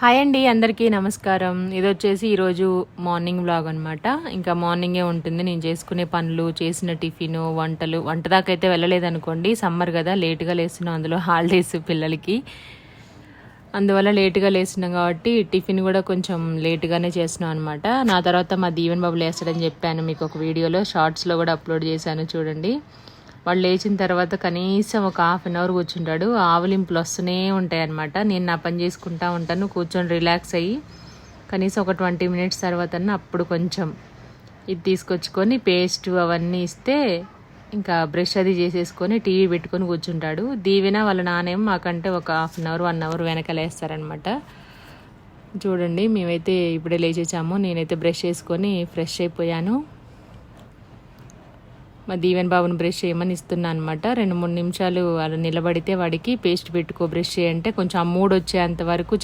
Hi అండి, అందరికీ నమస్కారం. ఇదొచ్చేసి ఈరోజు మార్నింగ్ వ్లాగ్ అనమాట. ఇంకా మార్నింగే ఉంటుంది నేను చేసుకునే పనులు, చేసిన టిఫిను, వంట దాకా అయితే వెళ్ళలేదనుకోండి. సమ్మర్ కదా, లేటుగా లేస్తున్నాం, అందులో హాలిడేస్ పిల్లలకి. అందువల్ల లేటుగా లేస్తున్నాం కాబట్టి టిఫిన్ కూడా కొంచెం లేటుగానే చేస్తున్నాం అనమాట. నా తర్వాత మా దీవెన్ బాబు లేస్తాడని చెప్పాను మీకు ఒక వీడియోలో, షార్ట్స్లో కూడా అప్లోడ్ చేశాను చూడండి. వాళ్ళు లేచిన తర్వాత కనీసం ఒక హాఫ్ అన్ అవర్ కూర్చుంటాడు. ఆవలింపులు వస్తూనే ఉంటాయి అనమాట. నేను నా పని చేసుకుంటా ఉంటాను, కూర్చొని రిలాక్స్ అయ్యి కనీసం ఒక 20 మినిట్స్ తర్వాత అప్పుడు కొంచెం ఇది తీసుకొచ్చుకొని పేస్ట్ అవన్నీ ఇస్తే ఇంకా బ్రష్ అది చేసేసుకొని టీవీ పెట్టుకొని కూర్చుంటాడు. దీవెన వాళ్ళ నానేమో మాకంటే ఒక హాఫ్ అన్ అవర్ 1 అవర్ వెనకలేస్తారనమాట. చూడండి, మేమైతే ఇప్పుడే లేచేసాము. నేనైతే బ్రష్ చేసుకొని ఫ్రెష్ అయిపోయాను. మా దీవెన్ బాబుని బ్రష్ చేయమని ఇస్తున్నా అనమాట. 2-3 నిమిషాలు అలా నిలబడితే వాడికి పేస్ట్ పెట్టుకో బ్రష్ చేయంటే కొంచెం ఆ మూడు వచ్చేంత వరకు